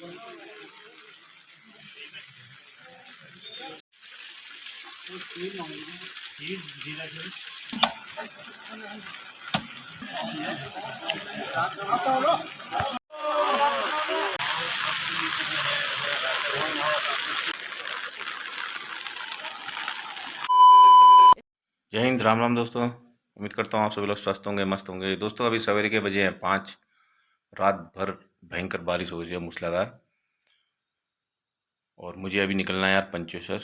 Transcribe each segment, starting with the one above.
जय हिंद, राम राम दोस्तों। उम्मीद करता हूँ आप सभी लोग स्वस्थ होंगे, मस्त होंगे। दोस्तों अभी सवेरे के बजे हैं 5। रात भर भयंकर बारिश हो रही है, मूसलाधार। और मुझे अभी निकलना है यार पंचेश्वर,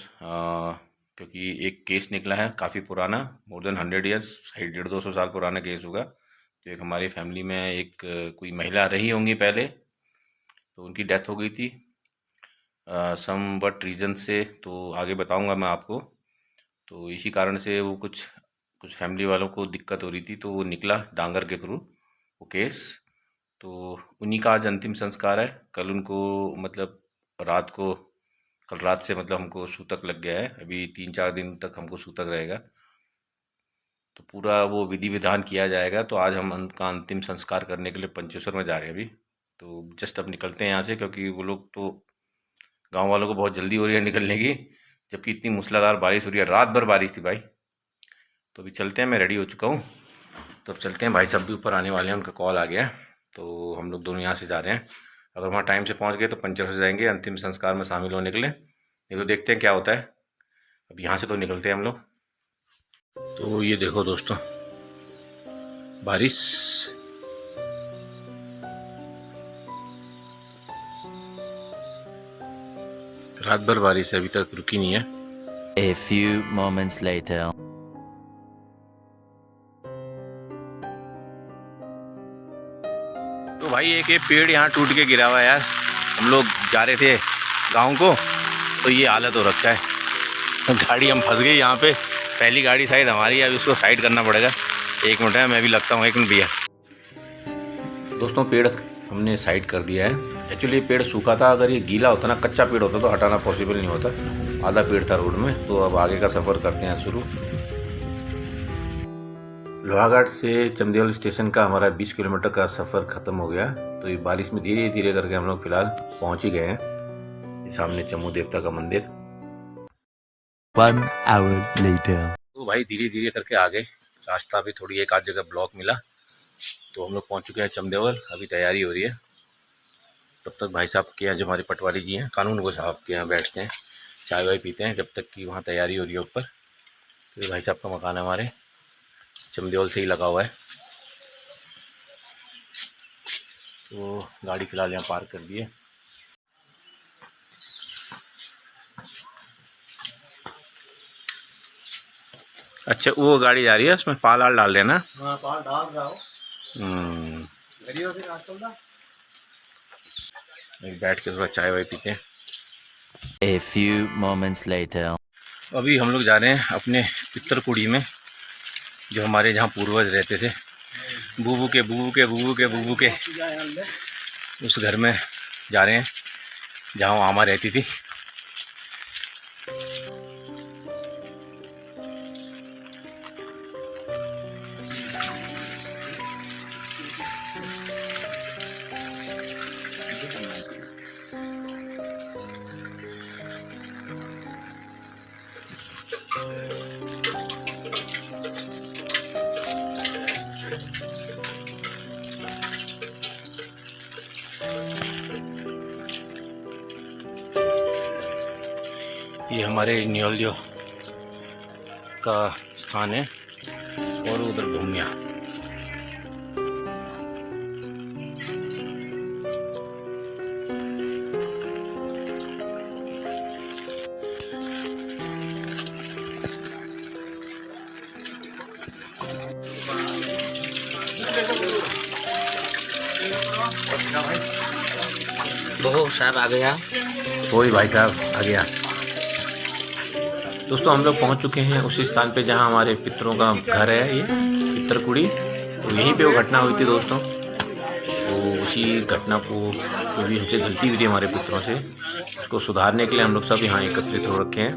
क्योंकि एक केस निकला है काफ़ी पुराना, मोर देन 100 ईयर्स, 150-200 साल पुराना केस होगा। तो एक हमारी फैमिली में एक कोई महिला रही होंगी पहले, तो उनकी डेथ हो गई थी सम बट रीज़न से। तो आगे बताऊंगा मैं आपको। तो इसी कारण से वो कुछ कुछ फैमिली वालों को दिक्कत हो रही थी, तो वो निकला डांगर के थ्रू वो केस। तो उन्हीं का आज अंतिम संस्कार है। कल उनको मतलब रात को, कल रात से मतलब हमको सूतक लग गया है। अभी 3-4 दिन तक हमको सूतक रहेगा। तो पूरा वो विधि विधान किया जाएगा। तो आज हम उनका अंतिम संस्कार करने के लिए पंचेश्वर में जा रहे हैं अभी। तो जस्ट अब निकलते हैं यहाँ से, क्योंकि वो लोग तो, गांव वालों को बहुत जल्दी हो रही है निकलने की, जबकि इतनी मूसलाधार बारिश हो रही है। रात भर बारिश थी भाई। तो अभी चलते हैं, मैं रेडी हो चुका हूँ। तो अब चलते हैं, भाई साहब भी ऊपर आने वाले हैं, उनका कॉल आ गया है। तो हम लोग दोनों यहाँ से जा रहे हैं। अगर वहाँ टाइम से पहुँच गए तो पंचर से जाएंगे अंतिम संस्कार में शामिल होने के लिए। नहीं तो देखते हैं क्या होता है। अब यहाँ से तो निकलते हैं हम लोग। तो ये देखो दोस्तों, बारिश। रात भर बारिश है, अभी तक रुकी नहीं है। A few moments later. तो भाई एक ये पेड़ यहाँ टूट के गिरा हुआ है यार। हम लोग जा रहे थे गांव को, तो ये हालत हो रखा है। तो गाड़ी हम फंस गई यहाँ पे। पहली गाड़ी शायद हमारी है, अभी उसको साइड करना पड़ेगा। 1 मिनट है, मैं भी लगता हूँ। 1 मिनट भैया। दोस्तों पेड़ हमने साइड कर दिया है। एक्चुअली ये पेड़ सूखा था। अगर ये गीला होता ना, कच्चा पेड़ होता, तो हटाना पॉसिबल नहीं होता। आधा पेड़ था रोड में। तो अब आगे का सफ़र करते हैं शुरू। लोहाघाट से चमदेवल स्टेशन का हमारा 20 किलोमीटर का सफ़र ख़त्म हो गया। तो ये बारिश में धीरे धीरे करके हम लोग फिलहाल पहुंच ही गए हैं। ये सामने चमू देवता का मंदिर। 1 hour later. तो भाई धीरे धीरे करके आ गए। रास्ता भी थोड़ी एक आध जगह ब्लॉक मिला, तो हम लोग पहुंच चुके हैं चमदेवल। अभी तैयारी हो रही है। तब तक भाई साहब के यहाँ, जो हमारे पटवारी जी हैं, कानून को साहब के यहाँ बैठते हैं, चाय वाय पीते हैं, जब तक कि वहाँ तैयारी हो रही है ऊपर। तो ये भाई साहब का मकान है, हमारे चमदेवल से ही लगा हुआ है। तो गाड़ी फिलहाल यहाँ पार्क कर दी है। अच्छा, वो गाड़ी जा रही है, उसमें पाल आल डाल देना। हाँ, पाल डाल रहा हूँ। बैठ के थोड़ा चाय वाय पीते हैं। A few moments later. अभी हम लोग जा रहे हैं अपने पितरकुड़ी में, जो हमारे जहाँ पूर्वज रहते थे। बूबू के बूबू के बूबू के बूबू के उस घर में जा रहे हैं जहाँ आमा रहती थी। ये हमारे न्योलियो का स्थान है, और उधर भूमिया। बहुत साहब आ गया। वही भाई साहब आ गया। दोस्तों हम लोग पहुंच चुके हैं उसी स्थान पे जहां हमारे पितरों का घर है, ये पितरकुड़ी। तो यहीं पे वो घटना हुई थी दोस्तों। तो उसी घटना को, जो भी हमसे गलती हुई थी हमारे पितरों से, उसको सुधारने के लिए हम लोग सब यहाँ एकत्रित हो रखे हैं।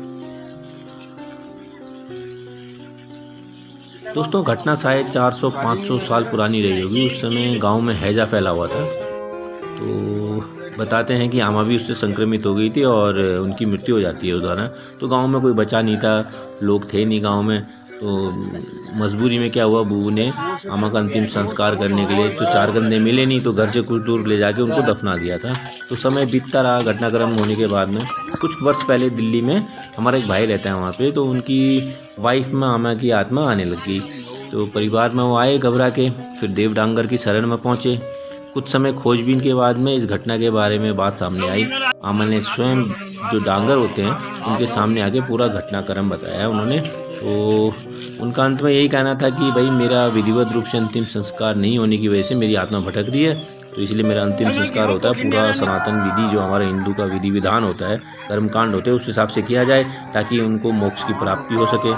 दोस्तों घटना शायद 400-500 साल पुरानी रही होगी। उस समय गांव में हैजा फैला हुआ था। तो बताते हैं कि आमा भी उससे संक्रमित हो गई थी और उनकी मृत्यु हो जाती है उस दौरान। तो गांव में कोई बचा नहीं था, लोग थे नहीं गांव में, तो मजबूरी में क्या हुआ, बूबू ने आमा का अंतिम संस्कार करने के लिए तो 4 कंधे मिले नहीं, तो घर से कुछ दूर ले जाके उनको दफना दिया था। तो समय बीतता रहा, घटनाक्रम होने के बाद में कुछ वर्ष पहले दिल्ली में हमारा एक भाई रहता है वहाँ पे, तो उनकी वाइफ में आमा की आत्मा आने लग गई। तो परिवार में वो आए घबरा के, फिर देव डांगर की शरण में पहुँचे। कुछ समय खोजबीन के बाद में इस घटना के बारे में बात सामने आई। आमा ने स्वयं जो डांगर होते हैं उनके सामने आके पूरा घटनाक्रम बताया उन्होंने। तो उनका अंत में यही कहना था कि भाई मेरा विधिवत रूप से अंतिम संस्कार नहीं होने की वजह से मेरी आत्मा भटक रही है, तो इसलिए मेरा अंतिम संस्कार होता है पूरा सनातन विधि जो हमारे हिंदू का विधि विधान होता है, कर्मकांड होते हैं, उस हिसाब से किया जाए ताकि उनको मोक्ष की प्राप्ति हो सके।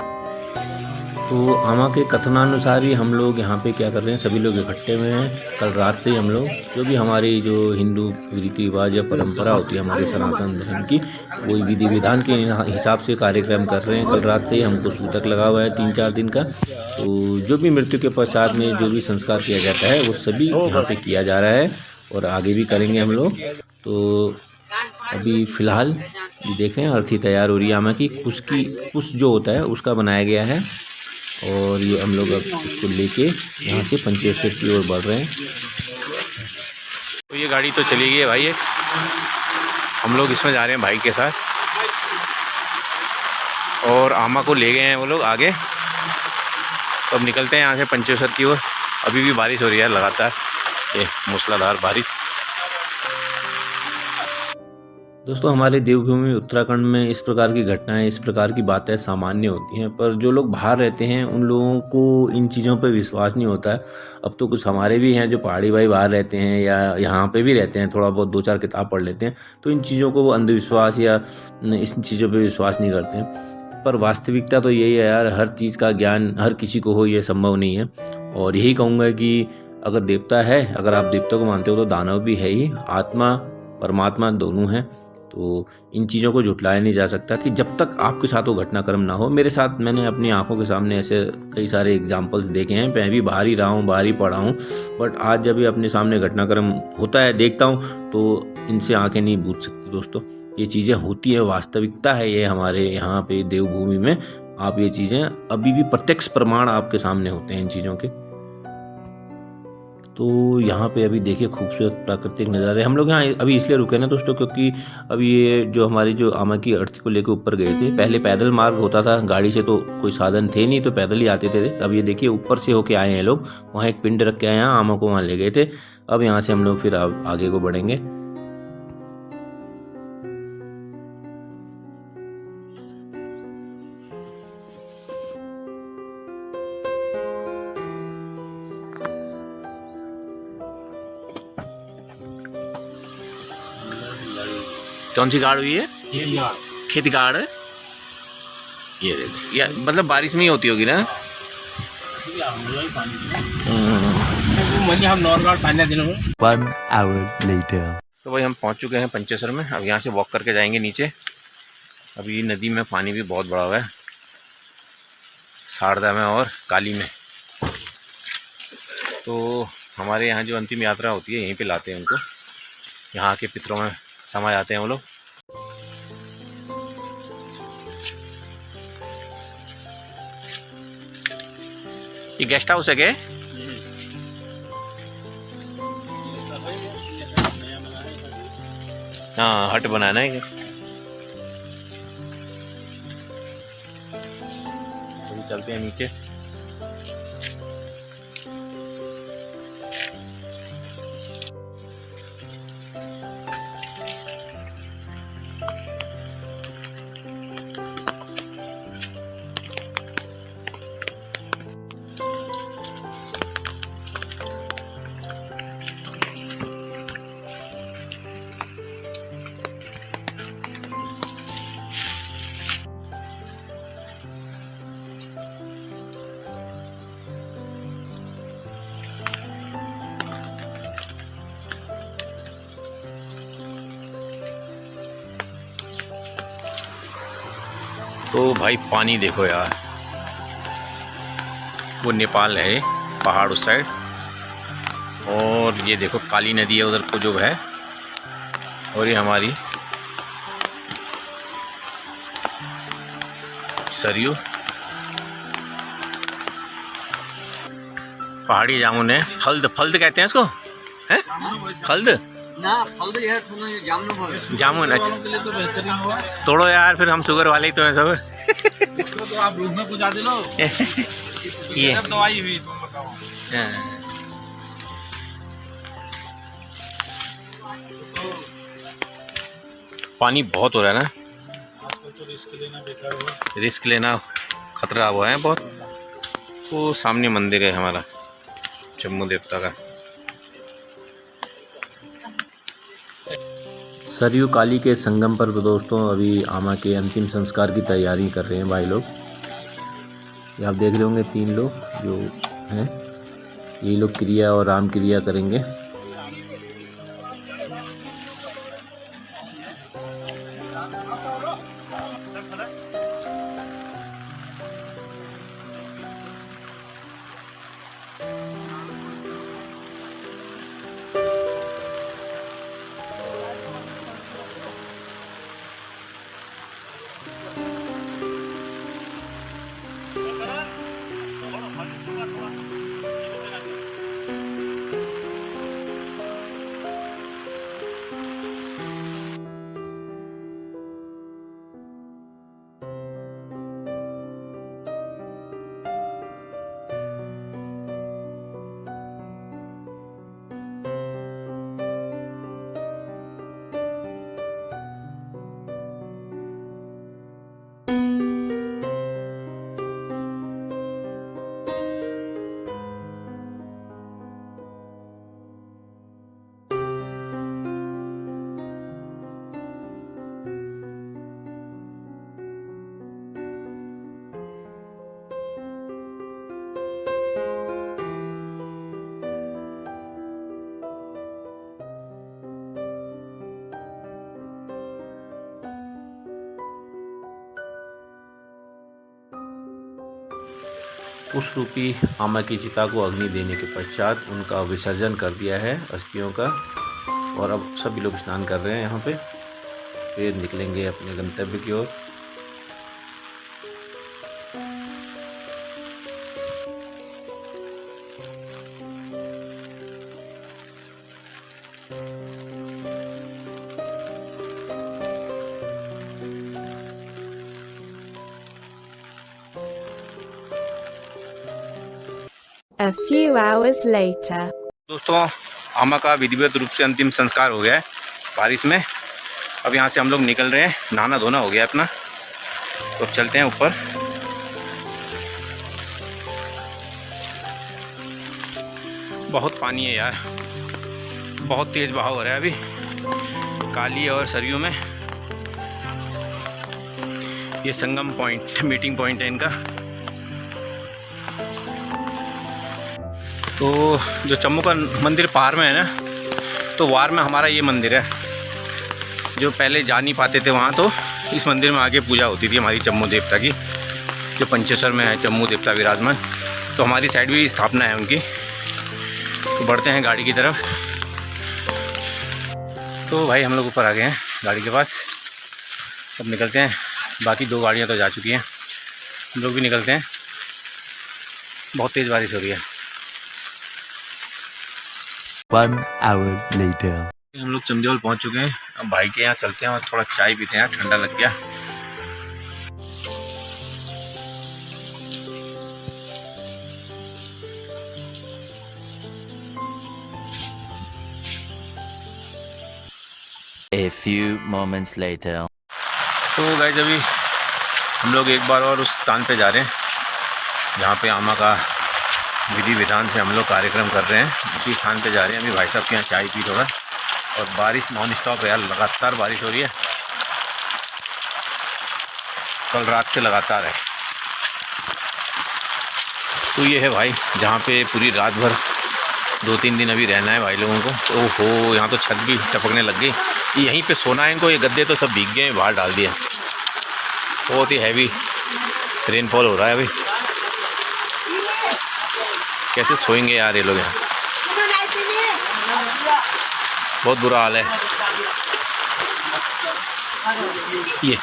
तो आमा के कथनानुसार ही हम लोग यहाँ पे क्या कर रहे हैं, सभी लोग इकट्ठे हुए हैं। कल रात से ही हम लोग जो भी हमारी जो हिंदू रीति रिवाज या परंपरा होती है हमारे सनातन धर्म की, वही विधि विधान के हिसाब से कार्यक्रम कर रहे हैं। कल रात से ही हमको सूतक लगा हुआ है 3-4 दिन का। तो जो भी मृत्यु के पश्चात में जो भी संस्कार किया जाता है वो सभी यहाँ पे किया जा रहा है और आगे भी करेंगे हम लोग। तो अभी फ़िलहाल देख रहे हैं अर्थी तैयार हो रही है आमा की। कुछ जो होता है उसका बनाया गया है और ये हम लोग अब इसको लेके यहाँ से पंचेश्वर की ओर बढ़ रहे हैं। तो ये गाड़ी तो चली गई है भाई, हम लोग इसमें जा रहे हैं भाई के साथ और आमा को ले गए हैं वो लोग आगे। तो अब निकलते हैं यहाँ से पंचेश्वर की ओर। अभी भी बारिश हो रही है लगातार, ये मूसलाधार बारिश। दोस्तों हमारे देवभूमि उत्तराखंड में इस प्रकार की घटनाएं, इस प्रकार की बातें सामान्य होती हैं, पर जो लोग बाहर रहते हैं उन लोगों को इन चीज़ों पे विश्वास नहीं होता है। अब तो कुछ हमारे भी हैं जो पहाड़ी भाई बाहर रहते हैं या यहाँ पे भी रहते हैं, थोड़ा बहुत 2-4 किताब पढ़ लेते हैं, तो इन चीज़ों को वो अंधविश्वास या इस चीज़ों पर विश्वास नहीं करते हैं। पर वास्तविकता तो यही है यार, हर चीज़ का ज्ञान हर किसी को हो ये संभव नहीं है। और यही कहूँगा कि अगर देवता है, अगर आप देवता को मानते हो तो दानव भी है ही, आत्मा परमात्मा दोनों हैं। तो इन चीज़ों को झुटलाया नहीं जा सकता कि जब तक आपके साथ वो घटनाक्रम ना हो। मेरे साथ मैंने अपनी आंखों के सामने ऐसे कई सारे एग्जाम्पल्स देखे हैं, मैं भी बाहर ही रहा हूँ, बाहर ही पढ़ा हूँ, बट आज जब भी अपने सामने घटनाक्रम होता है देखता हूँ तो इनसे आंखें नहीं बूझ सकती। दोस्तों ये चीज़ें होती है, वास्तविकता है ये हमारे यहाँ पे देवभूमि में। आप ये चीज़ें अभी भी प्रत्यक्ष प्रमाण आपके सामने होते हैं इन चीज़ों के। तो यहाँ पे अभी देखिए खूबसूरत प्राकृतिक नज़ारे। हम लोग यहाँ अभी इसलिए रुके ना दोस्तों क्योंकि अभी ये जो हमारी जो आमा की अर्थी को लेकर ऊपर गए थे, पहले पैदल मार्ग होता था, गाड़ी से तो कोई साधन थे नहीं, तो पैदल ही आते थे। अब ये देखिए ऊपर से होके आए हैं लोग, वहाँ एक पिंड रख के आए हैं, आमा को वहाँ ले गए थे। अब यहाँ से हम लोग फिर आगे को बढ़ेंगे। कौन सी गाड़ हुई है? खेती गाड़ है ये, देखो या मतलब बारिश में ही होती होगी ना। One hour later. तो भाई हम पहुंच चुके हैं पंचेश्वर में। अब यहाँ से वॉक करके जाएंगे नीचे। अभी नदी में पानी भी बहुत बड़ा हुआ है, शारदा में और काली में। तो हमारे यहाँ जो अंतिम यात्रा होती है यहीं पे लाते हैं उनको, यहाँ के पितरों में समा जाते हैं वो लोग। ये गेस्ट हाउस है क्या? हाँ हट बनाना है। अभी चलते हैं नीचे। तो भाई पानी देखो यार, वो नेपाल है पहाड़ उस साइड, और ये देखो काली नदी है उधर को जो है, और ये हमारी सरयू। पहाड़ी जामुन है, फल्द फल्द कहते हैं इसको, हैं फल्द ना फल ये जामुन बोले। जामुन। अच्छा के लिए तो बेहतरीन होगा। तोड़ो यार, फिर हम शुगर वाले ही तो हैं सब। इसको तो आप रूम में पहुंचा दे लो। ये दवाई हुई तुम बताओ। पानी बहुत हो रहा है ना, आजकल तो रिस्क लेना बेकार है। रिस्क लेना खतरा हुआ है बहुत। वो सामने मंदिर है हमारा जम्मू देवता का। सरयू काली के संगम पर तो दोस्तों अभी आमा के अंतिम संस्कार की तैयारी कर रहे हैं भाई लोग। ये आप देख रहे होंगे 3 लोग जो हैं, ये लोग क्रिया और राम क्रिया करेंगे। उस रूपी आमा की चिता को अग्नि देने के पश्चात उनका विसर्जन कर दिया है अस्थियों का, और अब सभी लोग स्नान कर रहे हैं यहाँ पे। फिर निकलेंगे अपने गंतव्य की ओर। A few hours later. दोस्तों आमा का विधिवत रूप से अंतिम संस्कार हो गया है बारिश में। अब यहाँ से हम लोग निकल रहे हैं, नहाना धोना हो गया अपना, तो अब चलते हैं ऊपर। बहुत पानी है यार, बहुत तेज बहाव हो रहा है अभी काली और सरयू में। ये संगम पॉइंट मीटिंग पॉइंट है इनका। तो जो जम्मू का मंदिर पहाड़ में है ना, तो वार में हमारा ये मंदिर है। जो पहले जा नहीं पाते थे वहाँ, तो इस मंदिर में आके पूजा होती थी हमारी जम्मू देवता की, जो पंचेश्वर में है जम्मू देवता विराजमान। तो हमारी साइड भी स्थापना है उनकी। तो बढ़ते हैं गाड़ी की तरफ। तो भाई हम लोग ऊपर आ गए हैं गाड़ी के पास, अब निकलते हैं। बाकी 2 गाड़ियाँ तो जा चुकी हैं, हम लोग भी निकलते हैं। बहुत तेज़ बारिश हो रही है। 1 hour later. हम लोग चंदेल पहुंच चुके हैं। अब भाई के यहाँ चलते हैं और थोड़ा चाय पीते हैं, ठंडा लग गया। A few moments later. तो गाइस अभी हम लोग एक बार और उस स्थान पे जा रहे हैं जहाँ पे आमा का विधि विधान से हम लोग कार्यक्रम कर रहे हैं। उसी स्थान पे जा रहे हैं। अभी भाई साहब के यहाँ चाय पी थोड़ा, और बारिश नॉन स्टॉप है यार, लगातार बारिश हो रही है, कल रात से लगातार है। तो ये है भाई जहाँ पे पूरी रात भर 2-3 दिन अभी रहना है भाई लोगों को। ओहो, यहाँ तो छत भी टपकने लग गई। यहीं पे सोना है इनको, ये गद्दे तो सब भीग गए, बाहर डाल दिया। बहुत ही हैवी रेनफॉल हो रहा है अभी। कैसे सोएंगे यार ये लोग यहाँ, बहुत बुरा हाल है। ये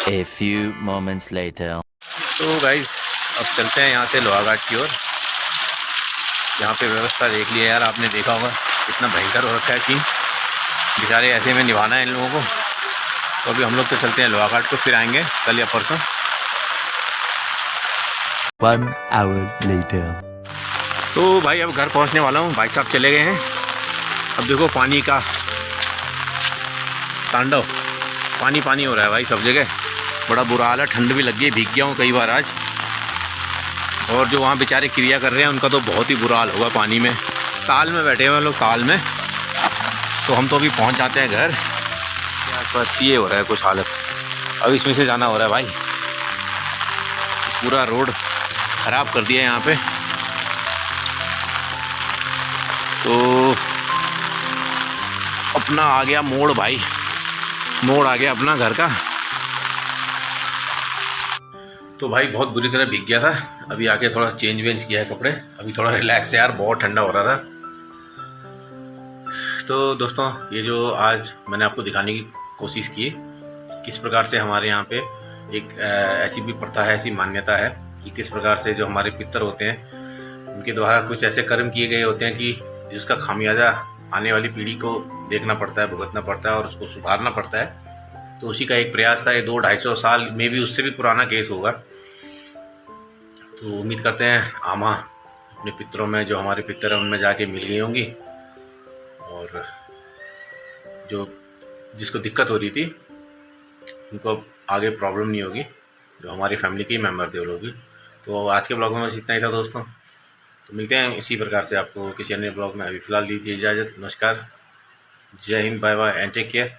A few moments later. तो गाइज अब चलते हैं यहाँ से लोहाघाट की ओर। यहाँ पे व्यवस्था देख लिया यार, आपने देखा होगा कितना भयंकर हो रखा है सीन। बेचारे ऐसे में निभाना है इन लोगों को। तो अभी हम लोग तो चलते हैं लोहाघाट को, फिर आएंगे कल या परसों। 1 hour later. तो भाई अब घर पहुँचने वाला हूँ। भाई साहब चले गए हैं। अब देखो पानी का तांडव, पानी पानी हो रहा है भाई सब जगह। बड़ा बुरा हाल है, ठंड भी लग गई, भीग गया हूँ कई बार आज। और जो वहाँ बेचारे क्रिया कर रहे हैं उनका तो बहुत ही बुरा हाल होगा पानी में। ताल में बैठे हुए हैं लोग, ताल में। तो हम तो अभी पहुँच जाते हैं घर। आसपास ये हो रहा है कुछ हालत। अब इसमें से जाना हो रहा है भाई। पूरा रोड ख़राब कर दिया है यहाँ पे। तो अपना आ गया मोड़ भाई, मोड़ आ गया अपना घर का। तो भाई बहुत बुरी तरह भीग गया था। अभी आके थोड़ा चेंज वेंज किया है कपड़े। अभी थोड़ा रिलैक्स है यार, बहुत ठंडा हो रहा था। तो दोस्तों ये जो आज मैंने आपको दिखाने की कोशिश की किस प्रकार से हमारे यहाँ पे एक ऐसी भी प्रथा है, ऐसी मान्यता है कि किस प्रकार से जो हमारे पितर होते हैं उनके द्वारा कुछ ऐसे कर्म किए गए होते हैं कि जिसका खामियाजा आने वाली पीढ़ी को देखना पड़ता है, भुगतना पड़ता है और उसको सुधारना पड़ता है। तो उसी का एक प्रयास था। ये 200-250 साल में भी उससे भी पुराना केस होगा। तो उम्मीद करते हैं आमा अपने पितरों में, जो हमारे पितर हैं उनमें जाके मिल गई होंगी और जो जिसको दिक्कत हो रही थी उनको आगे प्रॉब्लम नहीं होगी, जो हमारी फैमिली के मेंबर थे वो लोग भी। तो आज के ब्लॉग में बस इतना ही था दोस्तों। तो मिलते हैं इसी प्रकार से आपको किसी अन्य ब्लॉग में। अभी फ़िलहाल दीजिए इजाज़त। नमस्कार, जय हिंद, bye bye and take care.